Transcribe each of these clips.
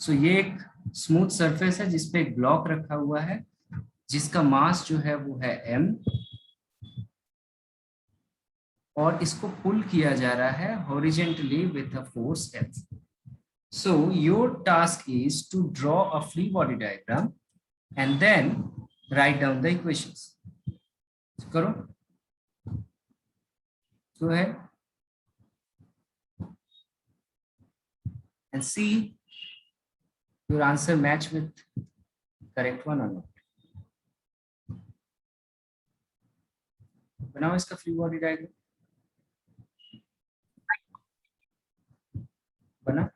सो ये एक smooth surface है जिसपे एक ब्लॉक रखा हुआ है जिसका मास जो है वो है m, और इसको पुल किया जा रहा है horizontally with a force F. So your task is to draw a free body diagram and then write down the equations. करो. Go ahead and see your answer match with correct one or not. बनाओ इसका free body diagram. बना.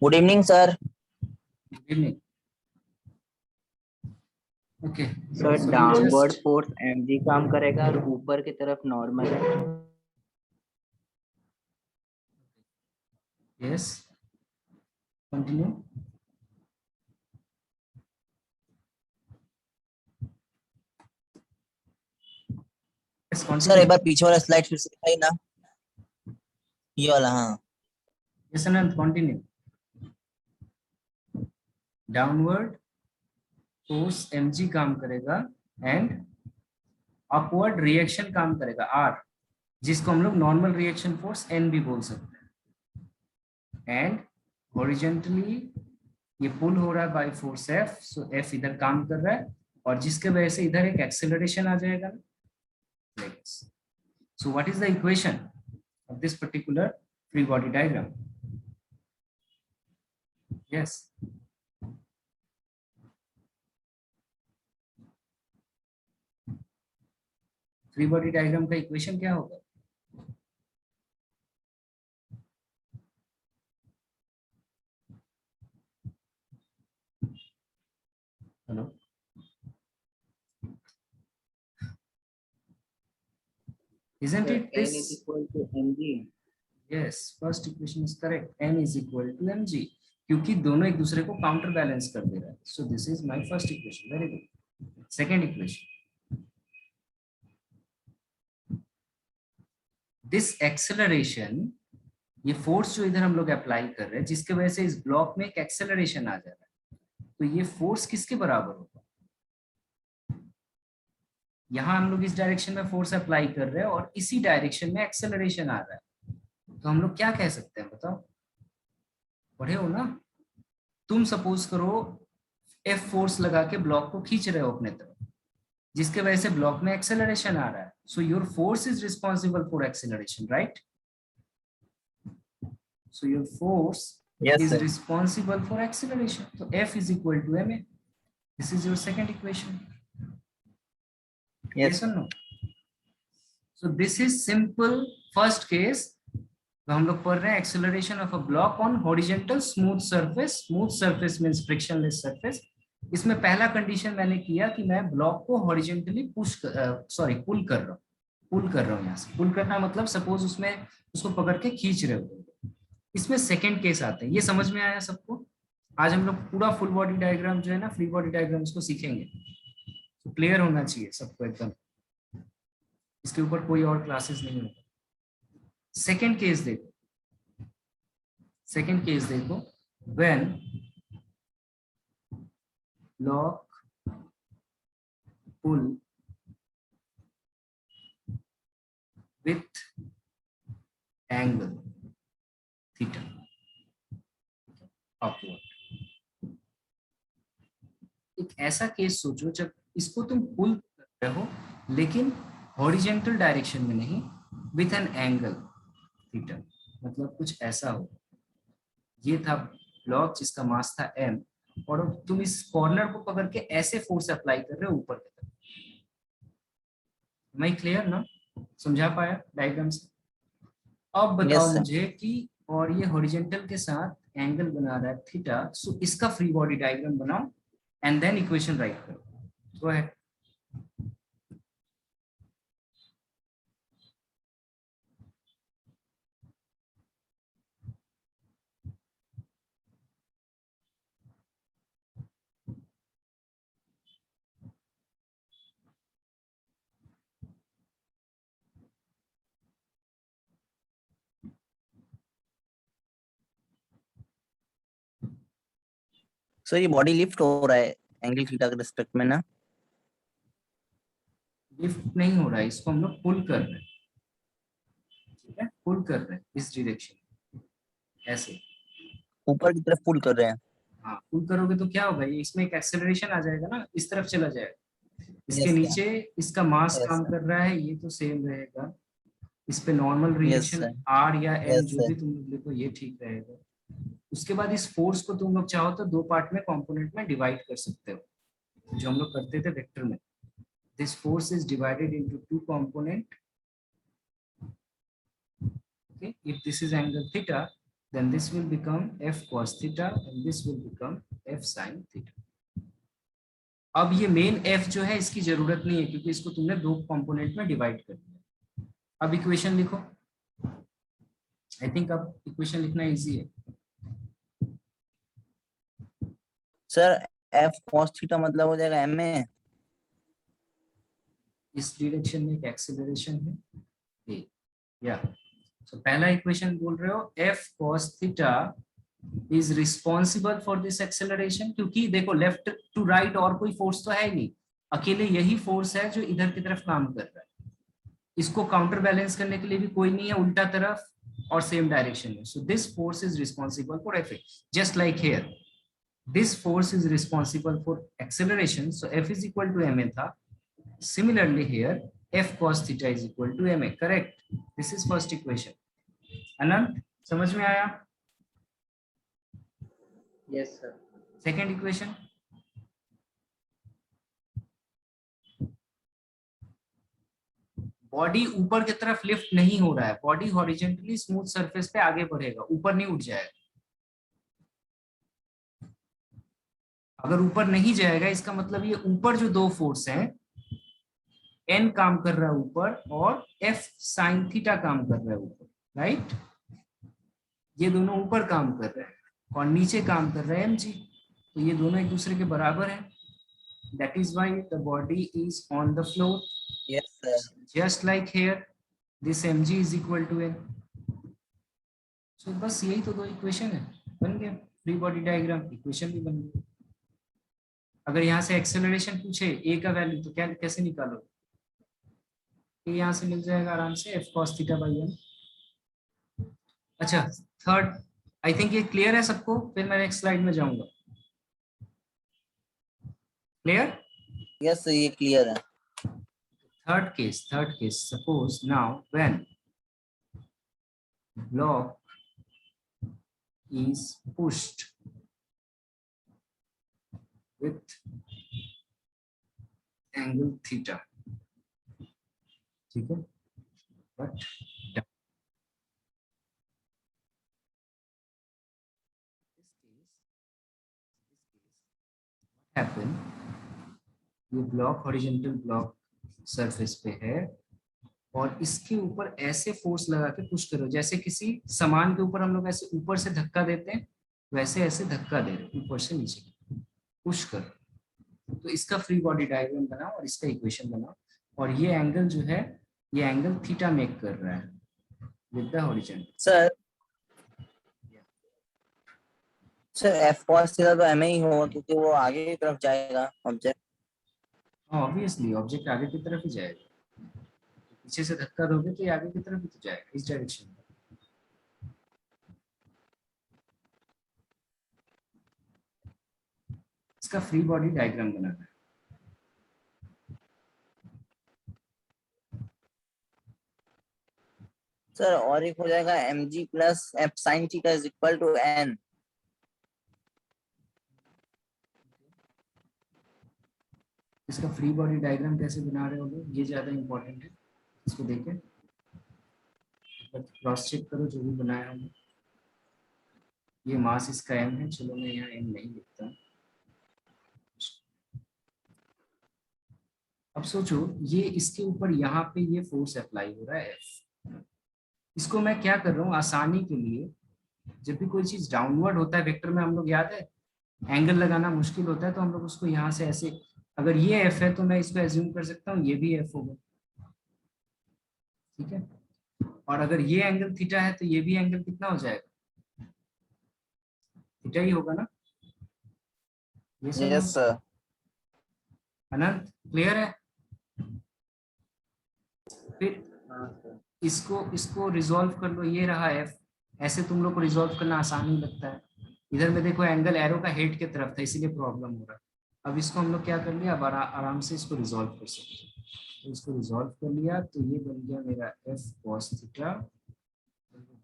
Good evening sir. Good evening. Okay sir downward force mg काम करेगा और ऊपर की तरफ नॉर्मल है. Yes continue. सर एक बार पीछे वाला स्लाइड फिर से दिखाई ना, ये वाला. हाँ यस अनंत कंटिन्यू. डाउनवर्ड फोर्स mg काम करेगा एंड अपवर्ड रिएक्शन काम करेगा r, जिसको हम लोग नॉर्मल रिएक्शन फोर्स n भी बोल सकते हैं. एंड हॉरिजेंटली ये पुल हो रहा है by force F. So F इधर काम कर रहा है और जिसके वजह से इधर एक एक्सेलरेशन आ जाएगा. So what is the equation of this particular free body diagram? Yes free body diagram का इक्वेशन क्या होगा? Hello. Isn't it n this? is equal to mg. Yes, first equation is correct. n is equal to mg, क्योंकि दोनों एक दूसरे को counter balance कर दे रहा है. So this is my first equation. Very good. Second equation. This acceleration, ये force जो इधर हम लोग अप्लाई कर रहे हैं जिसके वजह से इस ब्लॉक में एक एक्सेलरेशन आ जा रहा है, तो ये फोर्स किसके बराबर होगा? यहाँ हम लोग इस डायरेक्शन में फोर्स अप्लाई कर रहे हैं और इसी डायरेक्शन में एक्सेलरेशन आ रहा है, तो हम लोग क्या कह सकते हैं बताओ? पढ़े हो ना? तुम सपोज करो F फोर्स लगा के ब्लॉक को खींच रहे हो अपने तरफ, जिसके वजह से ब्लॉक में एक्सेलरेशन आ रहा है. So your force is responsible for acceleration, right? So your force is responsible for acceleration. So F is equal to ma. This is your second equation. Yes or no? So this is simple first case. तो हम लोग पढ़ रहे हैं acceleration of a block on horizontal smooth surface. Smooth surface means frictionless surface. इसमें पहला condition मैंने किया कि मैं ब्लॉक को हॉरिजेंटली पुल कर रहा हूँ. यहाँ से पुल करना मतलब सपोज उसमें उसको पकड़ के खींच रहे हो. इसमें सेकंड केस आते हैं. ये समझ में आया सबको? आज हम लोग पूरा फुल बॉडी डायग्राम जो है ना, फ्री बॉडी डायग्राम, उसको सीखेंगे. तो क्लियर होना चाहिए सबको एकदम. इसके ऊपर कोई और क्लासेस नहीं होगा. सेकंड केस देखो. When block pull with angle theta upward. एक ऐसा केस सोचो जब इसको तुम पुल कर रहे हो लेकिन हॉरिजेंटल डायरेक्शन में नहीं, विथ एन एंगल थीटा. मतलब कुछ ऐसा हो. ये था ब्लॉक जिसका मास था m और तुम इस कॉर्नर को पकड़ के ऐसे फोर्स अप्लाई कर रहे हो ऊपर की तरफ. मैं क्लियर ना? समझा पाया डायग्राम से? अब बताओ मुझे कि और ये हॉरिजेंटल के साथ एंगल बना रहा है थीटा. सो इसका फ्री बॉडी डायग्राम बनाओ एंड देन इक्वेशन राइट करो. Go ahead. सर ये बॉडी लिफ्ट हो रहा है एंगल थीटा के रिस्पेक्ट में ना? लिफ्ट नहीं हो रहा है, इसको हम लोग पुल कर रहे हैं, ठीक है, पुल कर रहे हैं इस डायरेक्शन, ऐसे। ऊपर की तरफ पुल कर रहे हैं। हाँ, पुल करोगे तो क्या होगा, ये इसमें एक एक्सेलरेशन आ जाएगा ना, इस तरफ चला जाएगा। इसके यस नीचे इसका मास यस काम सर। कर रहा है, ये तो सेम रहेगा। इस पे normal yes reaction sir. R या एम यस जो भी सर। तुम लोग लिखो, ये ठीक रहेगा। उसके बाद इस फोर्स को तुम लोग चाहो तो दो पार्ट में, कंपोनेंट में डिवाइड कर सकते हो, जो हम लोग करते थे वेक्टर में। This force is divided into two component. Okay, if this is angle theta, then this will become f cos theta and this will become f sin theta. अब ये मेन f जो है इसकी जरूरत नहीं है, क्योंकि इसको तुमने दो कंपोनेंट में डिवाइड कर दिया। अब इक्वेशन लिखो। आई थिंक अब इक्वेशन लिखना इजी है। सर एफ कॉस थीटा मतलब हो जाएगा एम ए। इस डायरेक्शन में एक एक्सेलरेशन है ए, या तो पहला इक्वेशन बोल रहे हो f cos theta is responsible for this acceleration, क्योंकि देखो लेफ्ट टू राइट और कोई फोर्स तो है ही नहीं, अकेले यही फोर्स है जो इधर की तरफ काम कर रहा है। इसको काउंटर बैलेंस करने के लिए भी कोई नहीं है उल्टा तरफ और सेम डायरेक्शन में। So this force is responsible for F, just like here this force is responsible for acceleration, so F is equal to M A था। Similarly here, f cos theta is equal to ma. Correct. This is first equation. अनंत, समझ में आया? Yes sir. Second equation. Body ऊपर की तरफ lift नहीं हो रहा है, बॉडी हॉरिजॉन्टली स्मूथ सरफेस पे आगे बढ़ेगा, ऊपर नहीं उठ जाएगा। अगर ऊपर नहीं जाएगा इसका मतलब ये ऊपर जो दो फोर्स हैं, एन काम कर रहा है ऊपर और एफ साइन थीटा काम कर रहा है ऊपर, राइट? ये दोनों ऊपर काम कर रहे हैं और नीचे काम कर रहे हैं एम जी, तो ये दोनों एक दूसरे के बराबर हैं। That is why the body is on the floor, yes sir. Just like here this M G is equal to N. So बस यही तो दो इक्वेशन है, बन गया फ्री बॉडी डायग्राम, इक्वेशन भी बन गई। अगर यहाँ से एक्सेलरेशन पूछे ए का वैल्यू तो क्या कैसे निकालोगे? यहाँ से मिल जाएगा आराम से F cos theta by M. अच्छा, थर्ड, आई थिंक ये क्लियर है सबको, फिर मैं नेक्स्ट स्लाइड में जाऊंगा। क्लियर? यस सर ये क्लियर है। Third case, suppose now when block is pushed with angle theta, ठीक है, but happen, ये ब्लॉक हॉरिजॉन्टल ब्लॉक सरफेस पे है और इसके ऊपर ऐसे फोर्स लगा के पुश करो, जैसे किसी सामान के ऊपर हम लोग ऐसे ऊपर से धक्का देते हैं, वैसे ऐसे धक्का दे रहे ऊपर से नीचे पुश करो। तो इसका फ्री बॉडी डायग्राम बनाओ और इसका इक्वेशन बनाओ, और ये एंगल जो है ये एंगल थीटा मेक कर रहा है with the horizontal. Sir F cos theta तो एम ए ही होगा क्योंकि वो आगे की तरफ जाएगा ऑब्जेक्ट। ऑब्वियसली ऑब्जेक्ट आगे की तरफ ही जाएगा, पीछे से धक्का दोगे तो ये आगे की तरफ ही तो जाएगा, इस डायरेक्शन में। इसका फ्री बॉडी डायग्राम बनाना है। सर और एक हो जाएगा M G plus F sine theta is equal to N. इसका फ्री बॉडी डायग्राम कैसे बना रहे हो, ये ज्यादा इंपॉर्टेंट है, इसको देखें, क्रॉस चेक करो जो भी बनाया हमने। ये मास इसका एम है, चलो मैं यहाँ एम नहीं लिखता। अब सोचो ये इसके ऊपर यहाँ पे ये फोर्स अप्लाई हो रहा है एफ, इसको मैं क्या कर रहा हूँ आसानी के लिए, जब भी कोई चीज डाउनवर्ड होता है वेक्टर में, हम लोग याद है एंगल लगाना मुश्किल होता है, तो हम लोग उसको यहाँ से ऐसे, अगर ये एफ है तो मैं इसको एज्यूम कर सकता हूँ ये भी एफ होगा, ठीक है, और अगर ये एंगल थीटा है तो ये भी एंगल कितना हो जाएगा, थीटा ही होगा ना। Yes sir. अनंत क्लियर है? फिर इसको रिजॉल्व कर लो, ये रहा एफ। ऐसे तुम लोग को रिजॉल्व करना आसान ही लगता है। इधर में देखो एंगल एरो का हेड की तरफ था, इसीलिए प्रॉब्लम हो रहा है। अब इसको हम लोग क्या कर लिया, अब आराम से इसको रिजॉल्व कर सकते हैं। तो इसको रिजॉल्व कर लिया तो ये बन गया मेरा एफ कॉस थीटा,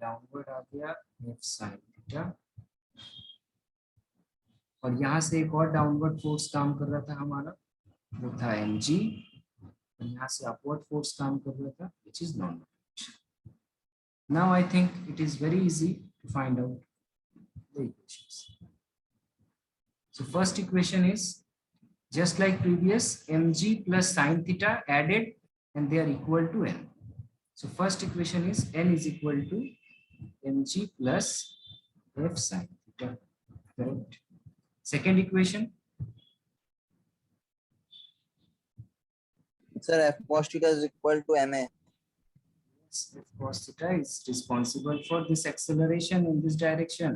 डाउनवर्ड आ गया एफ साइन थीटा, और यहाँ से एक और डाउनवर्ड फोर्स काम कर रहा था हमारा, वो था एम जी, और यहाँ से अपवर्ड फोर्स काम कर रहा था which is normal. Now I think it is very easy to find out the equations. So first equation is just like previous, mg plus sine theta added and they are equal to n. So first equation is n is equal to mg plus f sine theta. Correct. Second equation, sir f cos theta is equal to ma. f cos theta is responsible for this acceleration in this direction.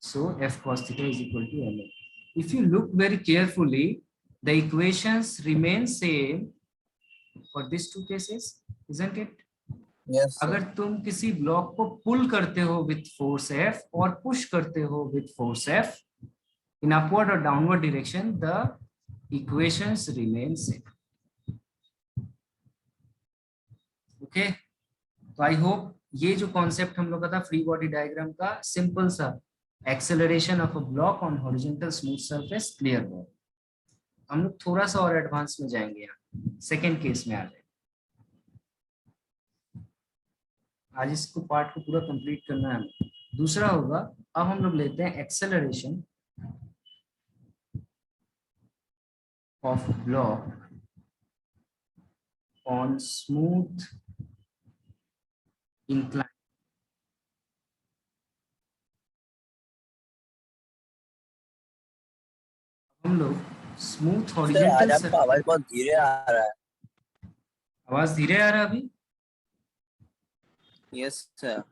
So f cos theta is equal to ma. If you look very carefully, the equations remain same for these two cases, isn't it? Yes sir. अगर तुम किसी block को पुल करते हो with force F और push करते हो with force F in upward or downward direction, the equations remain same. Okay, तो आई होप ये जो कॉन्सेप्ट हम लोग का था फ्री बॉडी डायग्राम का, सिंपल सा acceleration of a block on horizontal smooth surface, clear हुआ। हम लोग थोड़ा सा और एडवांस में जाएंगे, यहाँ सेकेंड केस में आ जाए। आज इसको पार्ट को पूरा कंप्लीट करना है हमें। दूसरा होगा, अब हम लोग लेते हैं acceleration of block on smooth incline. हम लोग स्मूथ सर आज हॉरिजॉन्टल आपका आवाज बहुत धीरे आ रहा है। आवाज धीरे आ रहा है अभी? Yes sir.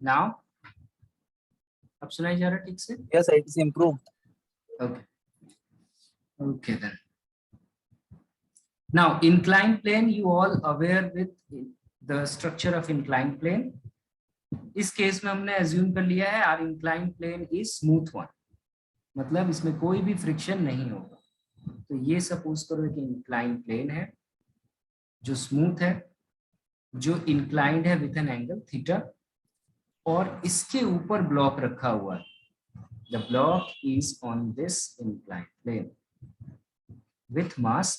नाउ अब सुनाई जा रहा है ठीक से? Yes it is improved. Okay. Okay then. Now inclined plane, you all aware with the structure of inclined plane. इस केस में हमने assume कर लिया है our inclined plane is smooth one, मतलब इसमें कोई भी फ्रिक्शन नहीं होगा। तो ये सपोज करो कि inclined plane है जो स्मूथ है, जो inclined है विथ एन एंगल थीटा, और इसके ऊपर ब्लॉक रखा हुआ है। The block is on this inclined plane with mass,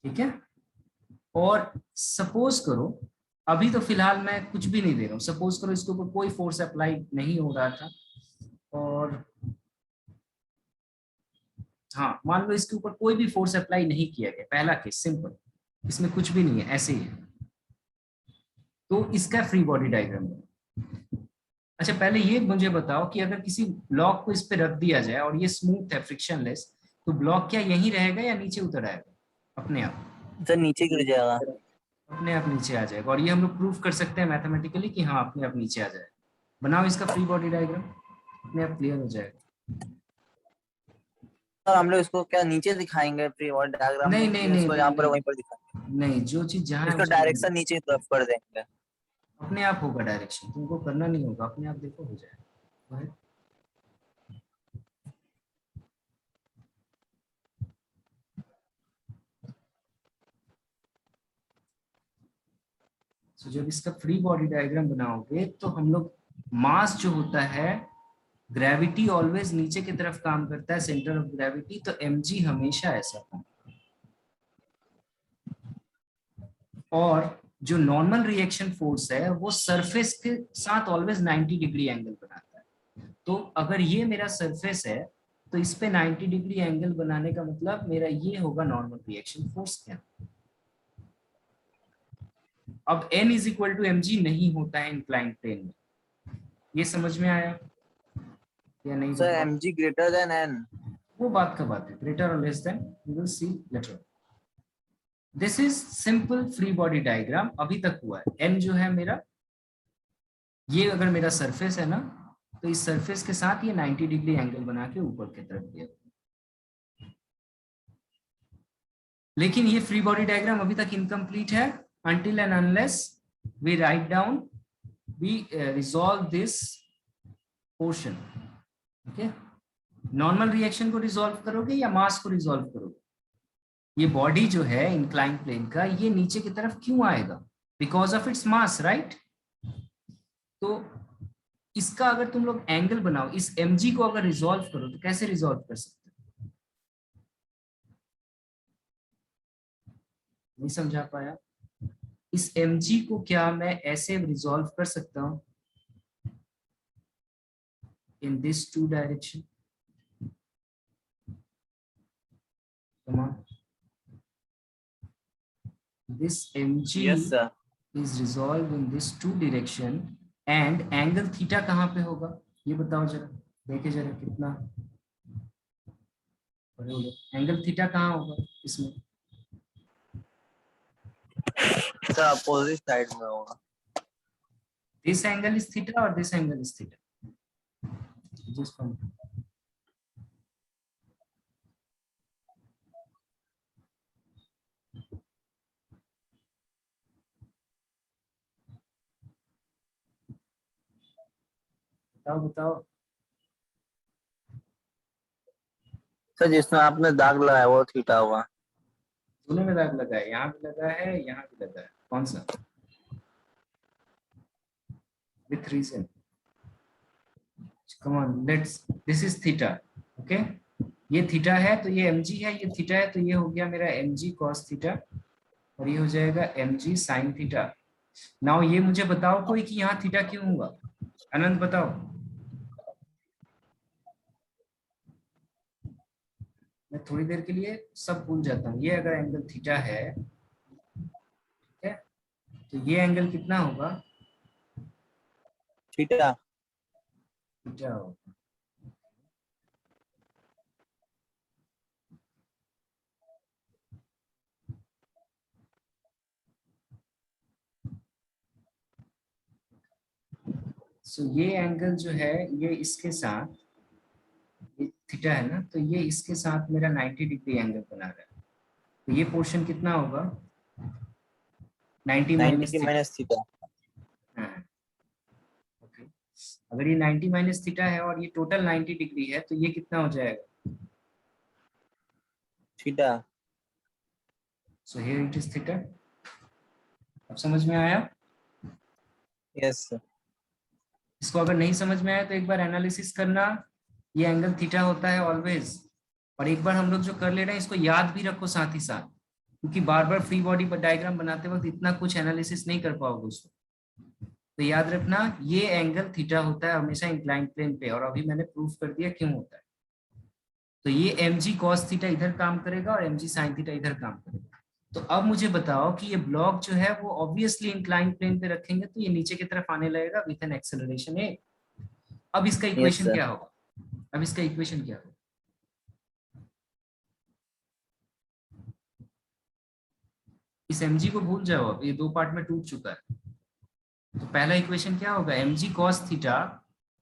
ठीक है। और सपोज करो, अभी तो फिलहाल मैं कुछ भी नहीं दे रहा हूं, सपोज करो इसके ऊपर कोई फोर्स अप्लाई नहीं हो रहा था, और हाँ मान लो इसके ऊपर कोई भी फोर्स अप्लाई नहीं किया गया, पहला केस सिंपल, इसमें कुछ भी नहीं है, ऐसे ही है। तो इसका फ्री बॉडी डायग्राम है। अच्छा पहले ये मुझे बताओ कि अगर किसी ब्लॉक को इस पे रख दिया जाए और ये स्मूथ है, फ्रिक्शनलेस, तो ब्लॉक क्या यहीं रहेगा या नीचे उतर आएगा अपने आप? सर नीचे गिर जाएगा। अपने आप नीचे आ जाएगा, और ये हम लोग प्रूफ कर सकते हैं मैथमेटिकली कि हाँ अपने आप नीचे आ जाएगा। बनाओ इसका फ्री बॉडी डायग्राम, अपने आप क्लियर हो जाएगा। सर हम लोग इसको क्या नीचे दिखाएंगे प्री और डायग्राम नहीं में, नहीं कि नहीं इसको यहाँ पर नहीं, वहीं पर दिखाएंगे? नहीं जो चीज जहाँ है इसका उसको डायरेक्शन नीचे की तरफ कर देंगे। अपने आप होगा डायरेक्शन, तुमको करना नहीं होगा, अपने आप देखो हो जाएगा। तो जब इसका फ्री बॉडी डायग्राम बनाओगे तो हम लोग, मास जो होता है, ग्रेविटी ऑलवेज नीचे की तरफ काम करता है, सेंटर ऑफ ग्रेविटी, तो mg हमेशा ऐसा काम करता है। और जो नॉर्मल रिएक्शन फोर्स है वो सरफेस के साथ ऑलवेज 90 डिग्री एंगल बनाता है। तो अगर ये मेरा सरफेस है तो इस पे 90 डिग्री एंगल बनाने का मतलब मेरा ये होगा नॉर्मल रिएक्शन फोर्स क्या। अब n is equal to mg नहीं होता है इंक्लाइंड प्लेन में, ये समझ में आया? या नहीं सर बताओ? mg greater than n. वो बात का बात है, ग्रेटर और less than we will see later. This is simple free body diagram, अभी तक हुआ है। एन जो है मेरा, ये अगर मेरा सरफेस है ना, तो इस सरफेस के साथ ये 90 डिग्री एंगल बना के ऊपर की तरफ गया। लेकिन ये फ्री बॉडी डायग्राम अभी तक इनकम्प्लीट है, until and unless we write down, we resolve this portion. okay? Normal reaction को रिजॉल्व करोगे या मास को रिजॉल्व करोगे? ये बॉडी जो है इंक्लाइन प्लेन का, ये नीचे की तरफ क्यों आएगा? Because of its mass, right? तो इसका अगर तुम लोग एंगल बनाओ, इस mg को अगर रिजॉल्व करो तो कैसे रिजॉल्व कर सकते हो? नहीं समझा पाया? इस mg को क्या मैं ऐसे रिजॉल्व कर सकता हूं in this two direction? Come on. This mg Yes sir. is resolved in this two direction and angle theta कहाँ पे होगा? ये बताओ जरा, देखे जरा कितना एंगल थीटा कहाँ होगा इसमें? सर अपोजिट साइड में होगा। This angle is theta or this angle is theta? Just one. बताओ बताओ। सर जिसमें आपने दाग लगाया वो थीटा होगा। दोनों में दाग लगा है, यहाँ भी लगा है, यहाँ भी लगा है, कौन सा? With reason. Come on, let's. This is theta. Okay? ये थीटा है तो ये mg है, ये थीटा है तो ये हो गया मेरा mg cos थीटा और ये हो जाएगा mg sin थीटा। नाउ ये मुझे बताओ कोई कि यहाँ थीटा क्यों हुआ? अनंत बताओ। मैं थोड़ी देर के लिए सब भूल जाता हूँ। ये अगर एंगल थीटा है, ठीक है, तो ये एंगल कितना होगा? थीटा। थीटा होगा। सो ये एंगल जो है ये इसके साथ, ये थीटा है ना, तो ये इसके साथ मेरा 90 डिग्री एंगल बना रहा है। तो ये पोर्शन कितना होगा? 90 माइनस 90 माइनस थीटा। हाँ, ओके। अगर ये 90 माइनस थीटा है और ये टोटल 90 डिग्री है तो ये कितना हो जाएगा? Theta. So here it is theta. अब समझ में आया? Yes sir. इसको अगर नहीं समझ में आया तो एक बार एनालिसिस करना। ये एंगल थीटा होता है ऑलवेज। और एक बार हम लोग जो कर ले रहे हैं इसको याद भी रखो साथ ही साथ, क्योंकि बार बार फ्री बॉडी डायग्राम बनाते वक्त इतना कुछ एनालिसिस नहीं कर पाओगे उसको। तो याद रखना ये एंगल थीटा होता है हमेशा इंक्लाइन प्लेन पे, और अभी मैंने प्रूफ कर दिया क्यों होता है। तो ये mg cos थीटा इधर काम करेगा और mg sin थीटा इधर काम करेगा। तो अब मुझे बताओ कि ये ब्लॉक जो है वो ऑब्वियसली इंक्लाइन प्लेन पे रखेंगे तो ये नीचे की तरफ आने लगेगा विथ एन एक्सेलरेशन a। अब इसका यस इक्वेशन सर। क्या होगा? अब इसका इक्वेशन क्या होगा? इस mg को भूल जाओ, अब ये दो पार्ट में टूट चुका है। तो पहला इक्वेशन क्या होगा? mg cos थीटा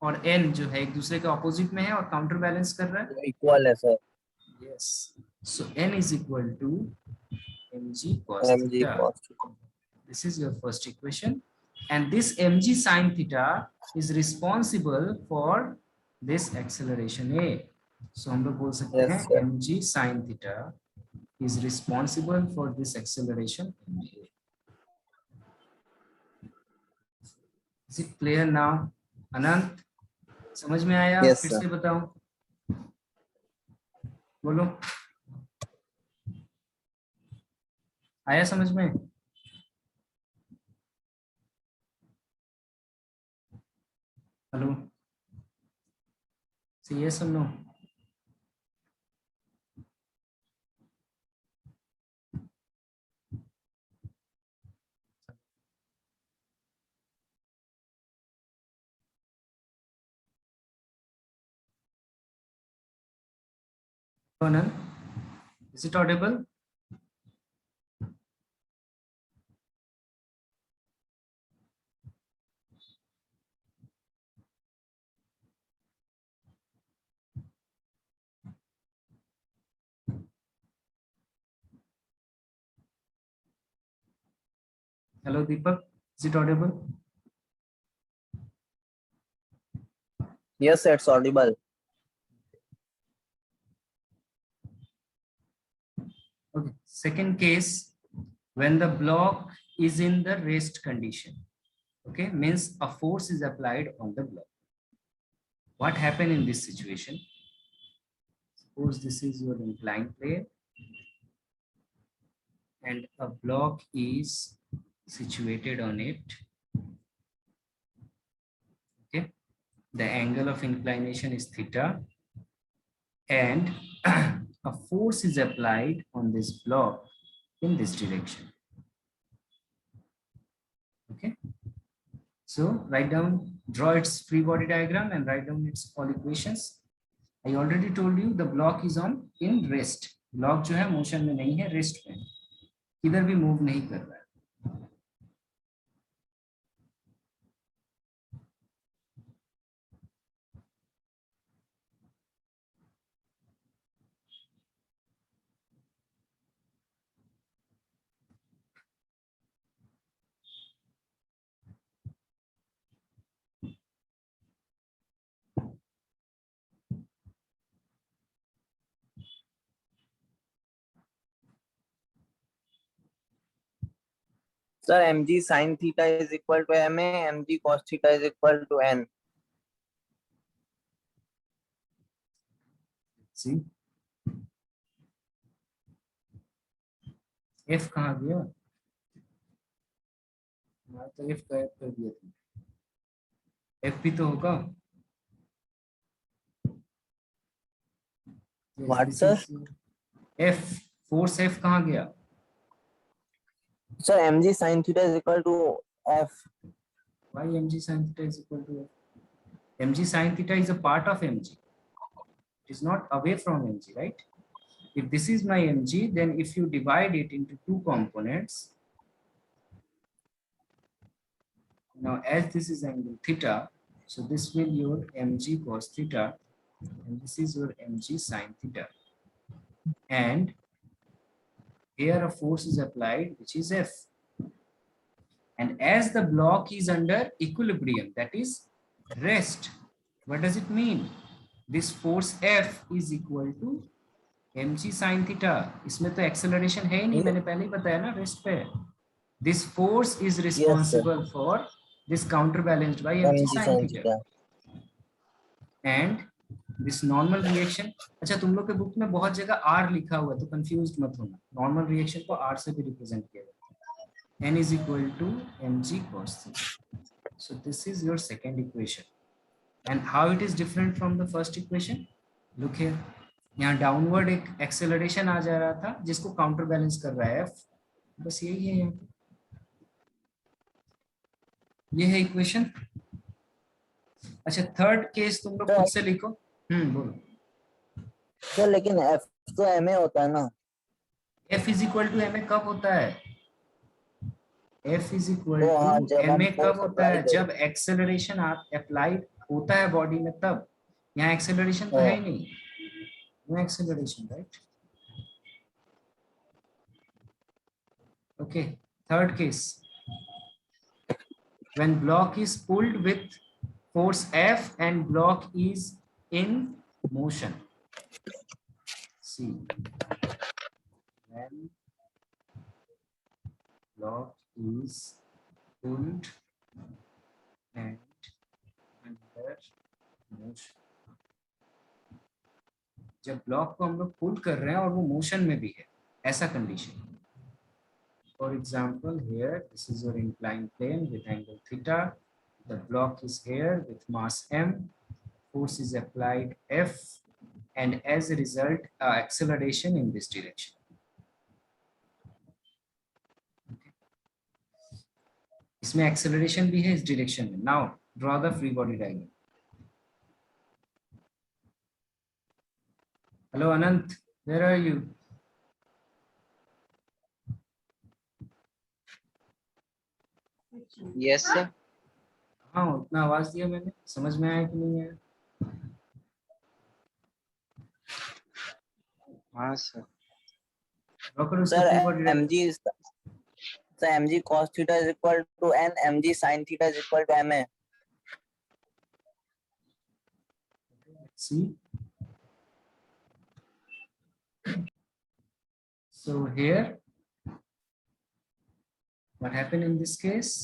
और n जो है एक दूसरे के ऑपोजिट में है और काउंटर बैलेंस कर रहा है। इक्वल है sir. Yes, so n is equal to mg cos mg theta. cos। This is your first equation, and this mg sin theta is responsible for this acceleration a. So हम लोग बोल सकते yes हैं sir. mg sin theta is responsible for this acceleration a. Is it clear now? अनंत समझ में आया? Yes फिर sir. से बताओ, बोलो, आया समझ में? Hello, say yes or no? Anand, is it audible? Hello, Deepak, is it audible? Yes, it's audible. Okay. Second case, when the block is in the rest condition. Okay, means a force is applied on the block. What happened in this situation? Suppose this is your inclined plane and a block is situated on it. Okay, the angle of inclination is theta and a force is applied on this block in this direction. Okay, so write down, draw its free body diagram and write down its all equations. I already told you the block is on in rest. Block जो है motion में नहीं है, rest में, किधर भी move नहीं कर रहा है. Sir, mg sin theta is equal to ma, mg cos theta is equal to n. See, F कहाँ गया? मैं तो F गायब कर दिया था. F भी तो होगा. Yes, What, this sir? is F. Force F कहाँ गया? Sir, mg sin theta is equal to f. Why mg sin theta is equal to F? Mg sin theta is a part of mg. It is not away from mg, right? If this is my mg, then if you divide it into two components, now as this is angle theta, so this will your mg cos theta and this is your mg sin theta. And here a force is applied, which is F. And as the block is under equilibrium, that is rest, what does it mean? This force F is equal to mg sin theta. इसमें तो acceleration है ही नहीं, मैंने पहले ही बताया ना, rest पे. This force is responsible for this counterbalanced by mg sin theta. And this normal reaction, अच्छा तुम लोग के बुक में बहुत जगह R लिखा हुआ है तो confused मत होना. Normal reaction को R से भी represent किया जाता है. N is equal to mg cos theta. So this is your second equation. And how it is different from the first equation? Look here. यहाँ डाउनवर्ड एक एक्सेलरेशन आ जा रहा था जिसको काउंटर बैलेंस कर रहा है F. बस यही है यहाँ पे. ये है इक्वेशन. अच्छा थर्ड केस तुम लोग खुद से लिखो. बोलो. सर लेकिन f तो ma होता है ना. F is equal to ma कब होता है? F इज इक्वल तो टू हाँ, ma कब होता है? जब एक्सेलरेशन अप्लाइड होता है बॉडी में तब. यहाँ एक्सेलरेशन तो है ही नहीं. No acceleration, right? Okay, third case. When block is pulled with force F and block is in motion. See, when block is pulled and under motion. जब ब्लॉक को हम लोग पुल कर रहे हैं और वो मोशन में भी है, ऐसा condition. For example, here this is your inclined plane with angle theta. The block is here with mass m. Force is applied F, and as a result, acceleration in this direction. इसमें acceleration भी है इस direction में. Now draw the free body diagram. Hello Anant, Where are you? Yes sir. हाँ, उतना आवाज दिया मैंने, समझ में आया कि नहीं आया? हाँ सर। ड्रॉ करो उसका sir keyword. mg sir mg cos theta is equal to n, mg sin theta is equal to ma. See, so here what happened in this case?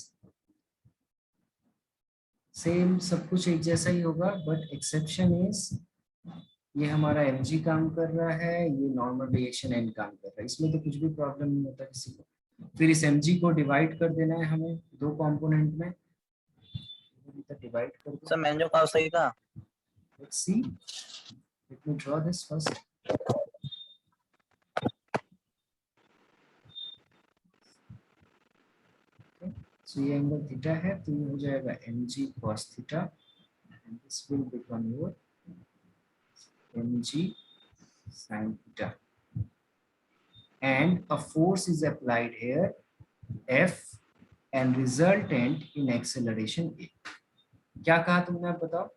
Same सब कुछ एक जैसा ही होगा, बट एक्सेप्शन इज ये हमारा mg काम कर रहा है, ये नॉर्मल रिएक्शन n काम कर रहा है। इसमें तो कुछ भी प्रॉब्लम नहीं होता किसी को। फिर इस mg को डिवाइड कर देना है हमें दो कंपोनेंट में, डिवाइड कर दो। सर मैंने जो कहा सही था। Let's see. Let me draw this first. Okay. So ये एंगल थीटा है, तो ये हो जाएगा mg cos theta, and this will become your mg sin theta. And a force is applied here, F, and resultant in acceleration A. क्या कहा तुमने, आप बताओ?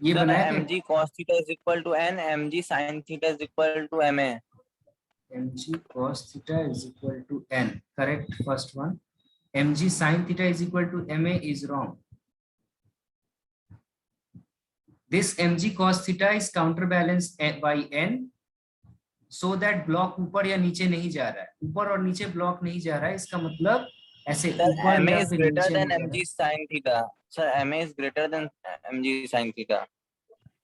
ये सर बनाया थे mg cos theta is equal to n, mg sin theta is equal to ma. mg cos theta is equal to n. Correct, first one. mg sin theta is equal to ma is wrong. This mg cos theta is counterbalanced by n, so that block ऊपर या नीचे नहीं जा रहा है। ऊपर और नीचे ब्लॉक नहीं जा रहा है, इसका मतलब ऐसे सर ऊपर ma या is फिर greater नीचे than नहीं जा रहा mg है। sin theta. Sir ma is greater than mg sin theta.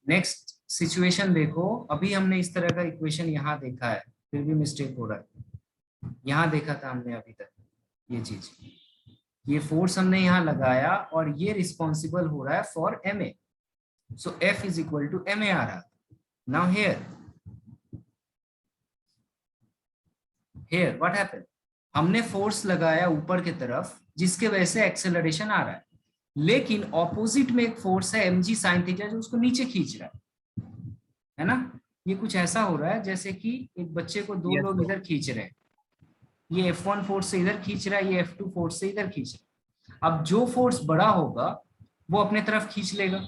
Next situation देखो, अभी हमने इस तरह का इक्वेशन यहाँ देखा है, फिर भी मिस्टेक हो रहा है। यहाँ देखा था हमने अभी तक ये चीज, ये फोर्स हमने यहाँ लगाया और ये रिस्पॉन्सिबल हो रहा है for M A, so F is equal to M A आ रहा। नाउ हियर व्हाट हैपेंड, हमने फोर्स लगाया ऊपर की तरफ जिसके वजह से एक्सेलरेशन आ रहा है, लेकिन ऑपोजिट में एक फोर्स है mg sin थीटा जो उसको नीचे खींच रहा है ना। ये कुछ ऐसा हो रहा है जैसे कि एक बच्चे को दो Yes, लोग sir. इधर खींच रहे हैं, ये F1 फोर्स से इधर खींच रहा है, ये F2 फोर्स से इधर खींच रहा है। अब जो फोर्स बड़ा होगा वो अपने तरफ खींच लेगा।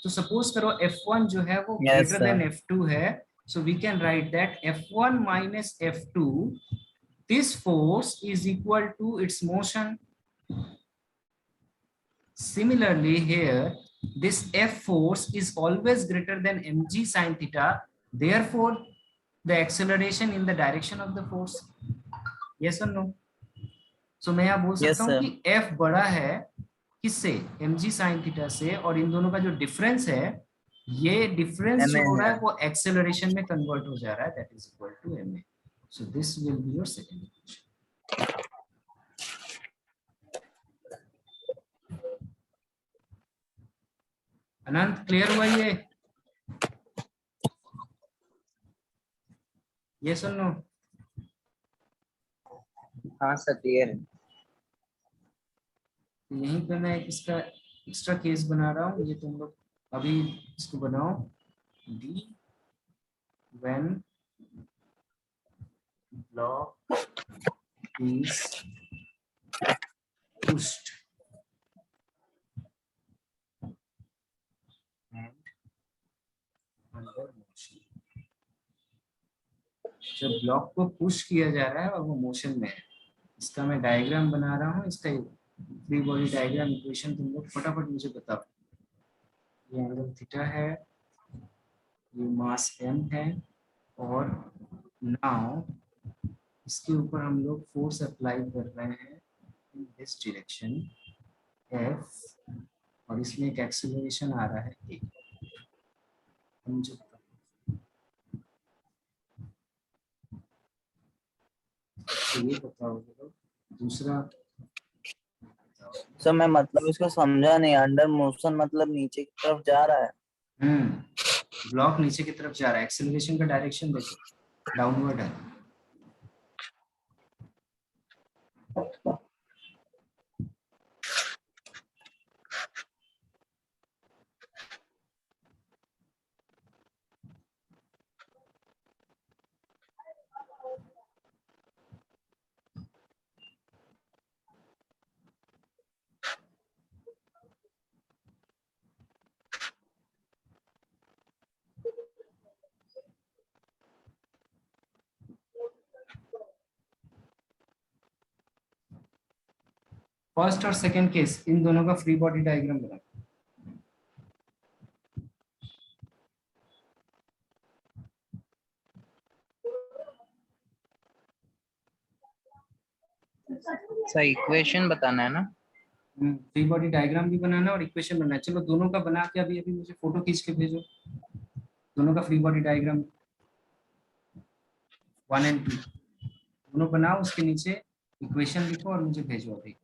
तो सपोज करो F1 जो है वो Yes, greater than sir. F2 है, so we can write that F1 minus F2, this force is equal to its motion. Similarly here, this F force is always greater than mg sin theta, therefore the acceleration in the direction of the force. Yes or no? So मैं यहाँ बोल Yes, सकता हूँ sir. कि F बड़ा है किससे, mg sin theta से, और इन दोनों का जो डिफरेंस है, ये डिफरेंस जो ma हो रहा है. है वो एक्सेलरेशन में कन्वर्ट हो जा रहा है, that is equal to ma. So this will be your second equation. Anant clear हुआ ये? Yes or no? हाँ सर क्लियर है। तो यहीं पे मैं एक इसका एक्स्ट्रा केस बना रहा हूँ, ये तुम लोग अभी इसको बनाओ। D when block is pushed and under motion. जब ब्लॉक को पुश किया जा रहा है और वो मोशन में है, इसका मैं डायग्राम बना रहा हूँ, इसका फ्री बॉडी डायग्राम इक्वेशन तुम लोग फटाफट मुझे बताओ। ये एंगल थीटा है, ये मास m है, और नाउ इसके ऊपर हम लोग फोर्स अप्लाई कर रहे हैं इन दिस डायरेक्शन f, और इसमें एक एक्सेलरेशन आ रहा है a। मुझे तो ये बताओ जरा, दूसरा सर मैं मतलब इसको समझा नहीं। अंडर मोशन मतलब नीचे की तरफ जा रहा है। ब्लॉक नीचे की तरफ जा रहा है, एक्सेलरेशन का डायरेक्शन देखो डाउनवर्ड है। फर्स्ट और सेकंड केस इन दोनों का फ्री बॉडी डायग्राम बना। सर इक्वेशन बताना है ना? फ्री बॉडी डायग्राम भी बनाना और इक्वेशन बनाना है। चलो दोनों का बना के अभी अभी मुझे फोटो खींच के भेजो, दोनों का फ्री बॉडी डायग्राम 1 और 2 दोनों बनाओ, उसके नीचे इक्वेशन लिखो और मुझे भेजो अभी।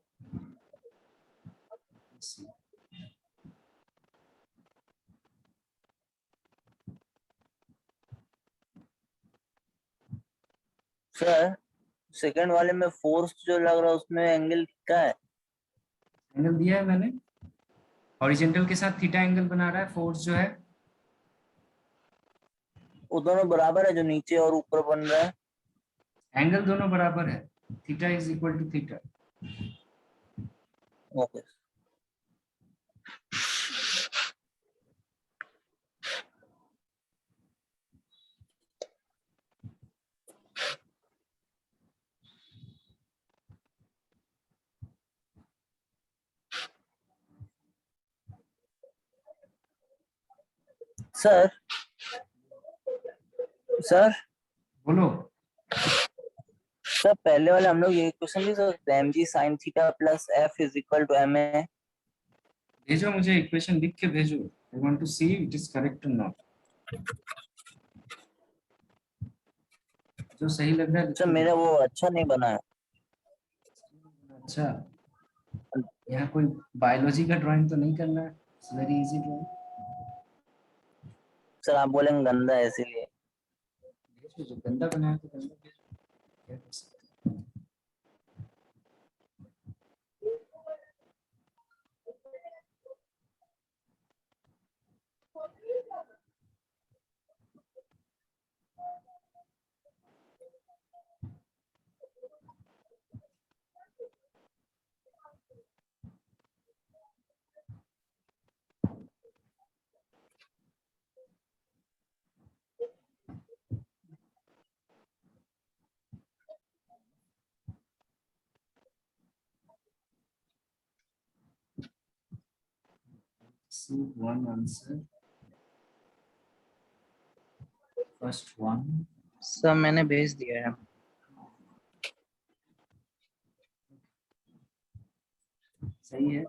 सर सेकंड वाले में फोर्स जो लग रहा है उसमें एंगल क्या है? एंगल दिया है मैंने, हॉरिजॉन्टल के साथ थीटा एंगल बना रहा है फोर्स जो है। वो दोनों बराबर है जो नीचे और ऊपर बन रहा है? एंगल दोनों बराबर है, theta is equal to theta. Okay sir. Sir बोलो। सर पहले वाले हम लोग ये क्वेश्चन लिख सकते हैं mg sin theta plus f is equal to ma। भेजो मुझे इक्वेशन लिख के भेजो, I want to see it is correct और नॉट। जो सही लग रहा है सर लिखो। मेरा वो अच्छा नहीं बना है। अच्छा, यहाँ कोई बायोलॉजी का ड्राइंग तो नहीं करना है, it's very easy drawing. Sir आप बोलेंगे गंदा है इसीलिए। भेजो, जो गंदा बनाया तो गंदा भेजो, क्या कर सकते हैं। See one answer, first one। Sir मैंने भेज दिया है। सही है,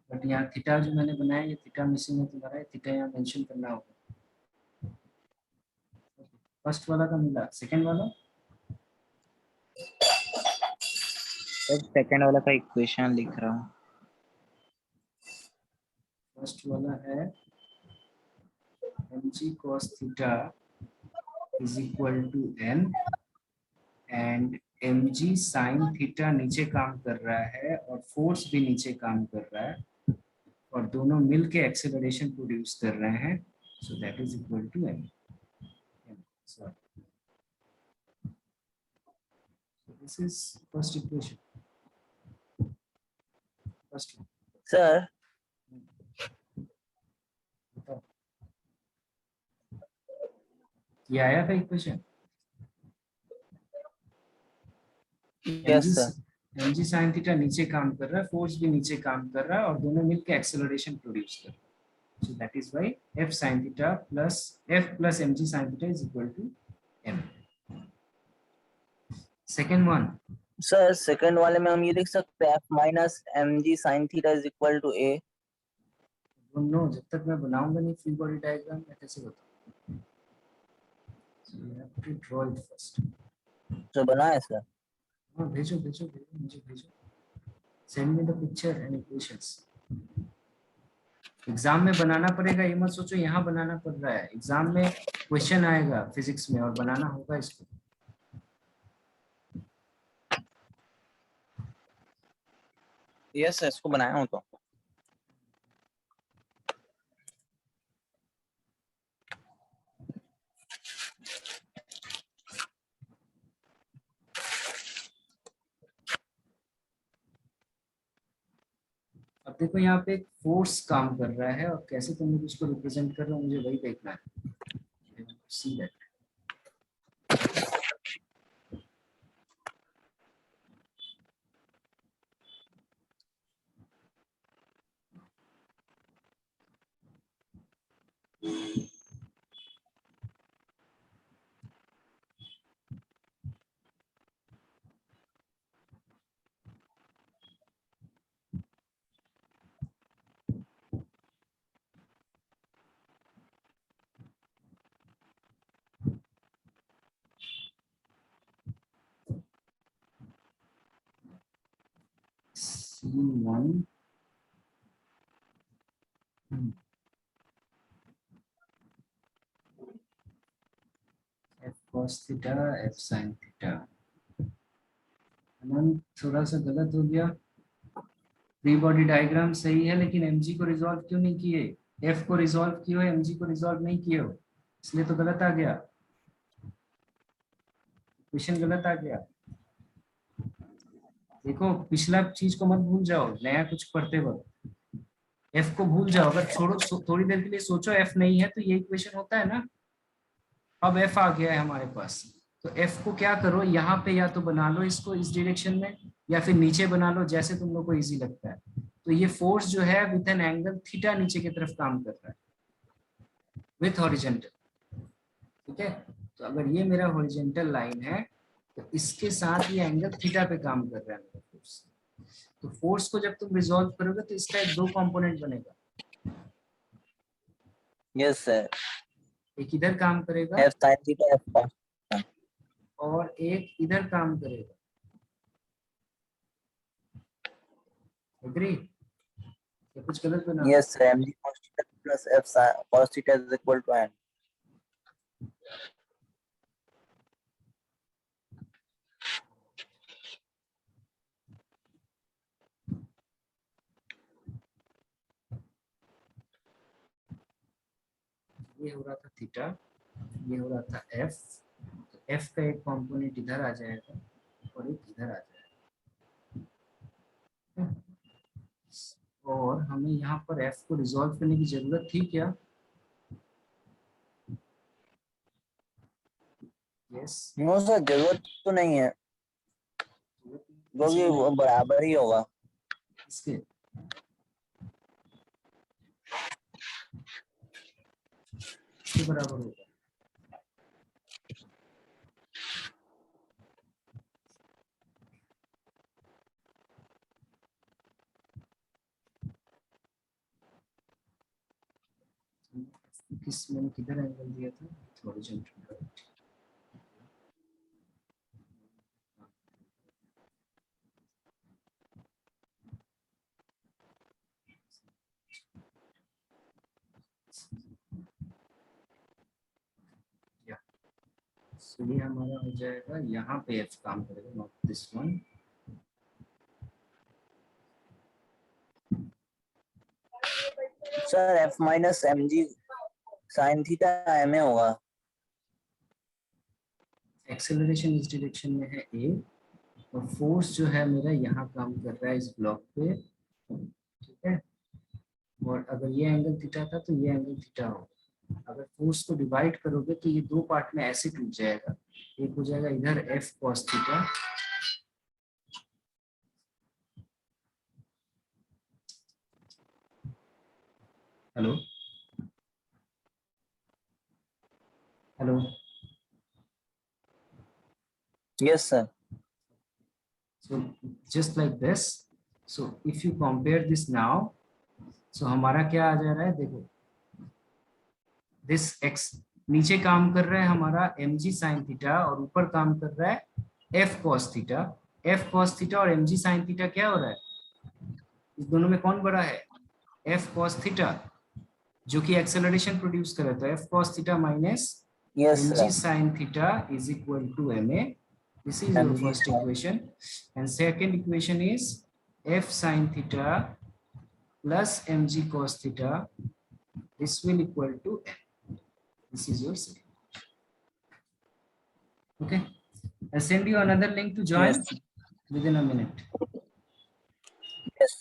बट यहाँ थीटा जो मैंने बनाया ये थीटा मिसिंग है तुम्हारा, थीटा यहाँ मेंशन करना होगा। फर्स्ट वाला का मिला, सेकंड वाला सर सेकंड वाला का इक्वेशन लिख रहा हूँ। फर्स्ट वाला है mg cos theta is equal to n and mg sin theta नीचे काम कर रहा है और फोर्स भी नीचे काम कर रहा है और दोनों मिलके एक्सेलरेशन प्रोड्यूस कर रहे हैं, so that is equal to m। So this is first equation, first one। Sir बताओ, ये आया था equation. Yes sir. mg sin theta नीचे काम कर रहा है, फोर्स भी नीचे काम कर रहा है और दोनों मिलकर एक्सेलरेशन प्रोड्यूस कर रहे हैं, so that is why f sin theta plus f plus mg sin theta is equal to m। Second one, sir second वाले में हम ये लिख सकते हैं f minus mg sin theta is equal to a। No, जब तक मैं बनाऊंगा नहीं फ्री बॉडी डायग्राम मैं कैसे बताऊं, so you have to draw it first. जो बना है सर। हाँ भेजो भेजो भेजो, मुझे भेजो, send me the picture and equations. Exam में बनाना पड़ेगा, ये मत सोचो यहाँ बनाना पड़ रहा है, एग्जाम में क्वेश्चन आएगा फिजिक्स में और बनाना होगा इसको। यस सर इसको बनाया हूँ तो। अब देखो यहाँ पे एक फोर्स काम कर रहा है और कैसे तुम लोग उसको रिप्रेजेंट कर रहे हो मुझे वही देखना है, see that. 1 f cos theta f sin theta। अनंत थोड़ा सा गलत हो गया। फ्री बॉडी डायग्राम सही है लेकिन mg को रिजॉल्व क्यों नहीं किए? f को रिजॉल्व किए हो, mg को रिजॉल्व नहीं किए हो, इसलिए तो गलत आ गया, क्वेश्चन गलत आ गया। देखो पिछला चीज को मत भूल जाओ, नया कुछ पढ़ते वक्त f को भूल जाओ। अगर छोड़ो थोड़ी देर के लिए सोचो f नहीं है तो ये इक्वेशन होता है ना। अब f आ गया है हमारे पास, तो f को क्या करो, यहाँ पे या तो बना लो इसको इस डायरेक्शन में या फिर नीचे बना लो, जैसे तुम लोग को इजी लगता है। तो ये फोर्स जो है विथ एन एंगल थीटा नीचे की तरफ काम कर रहा है विथ हॉरिजॉन्टल, ठीक है। तो अगर ये मेरा हॉरिजॉन्टल लाइन है तो इसके साथ ये एंगल थीटा पे काम कर रहा है मेरा फोर्स। तो फोर्स को जब तुम रिजॉल्व करोगे तो इसका एक दो कंपोनेंट बनेगा, यस सर, एक इधर काम करेगा f sin theta f cos और एक इधर काम करेगा। एग्री? या कुछ गलत बना? yes sir, mg cos theta plus f sin cos theta is equal to n। ये हो रहा था थीटा, ये हो रहा था एफ, तो एफ का एक कंपोनेंट इधर आ जाएगा और एक इधर आ जाएगा। और हमें यहाँ पर एफ को रिजॉल्व करने की जरूरत थी क्या? यस, नो सर, जरूरत तो नहीं है क्योंकि वो बराबर ही होगा। इसके बराबर होगा। किस मैंने किधर एंगल दिया था? हॉरिजॉन्टल। ये हमारा हो जाएगा, यहाँ पे एफ काम करेगा, not this one. Sir f minus mg sin theta ma होगा। एक्सेलरेशन इस डायरेक्शन में है ए और फोर्स जो है मेरा यहाँ काम कर रहा है इस ब्लॉक पे, ठीक है। और अगर ये एंगल थीटा था तो ये एंगल थीटा होगा। अगर फोर्स को डिवाइड करोगे तो ये दो पार्ट में ऐसे टूट जाएगा, एक हो जाएगा इधर F cos theta, hello hello, yes sir. so just like this, so if you compare this now, so हमारा क्या आ जा रहा है, देखो this x नीचे काम कर रहा है हमारा mg sin थीटा और ऊपर काम कर रहा है f cos theta. f cos theta और mg sin थीटा क्या हो रहा है, इस दोनों में कौन बड़ा है? f cos थीटा, जो कि एक्सेलरेशन प्रोड्यूस कर रहा है, तो f cos theta minus yes mg sir, sin theta is equal to ma. This is your mg first sin equation, and second equation is f sin theta plus mg cos theta. This will equal to n. This is your second. Okay, I'll send you another link to join yes within a minute. yes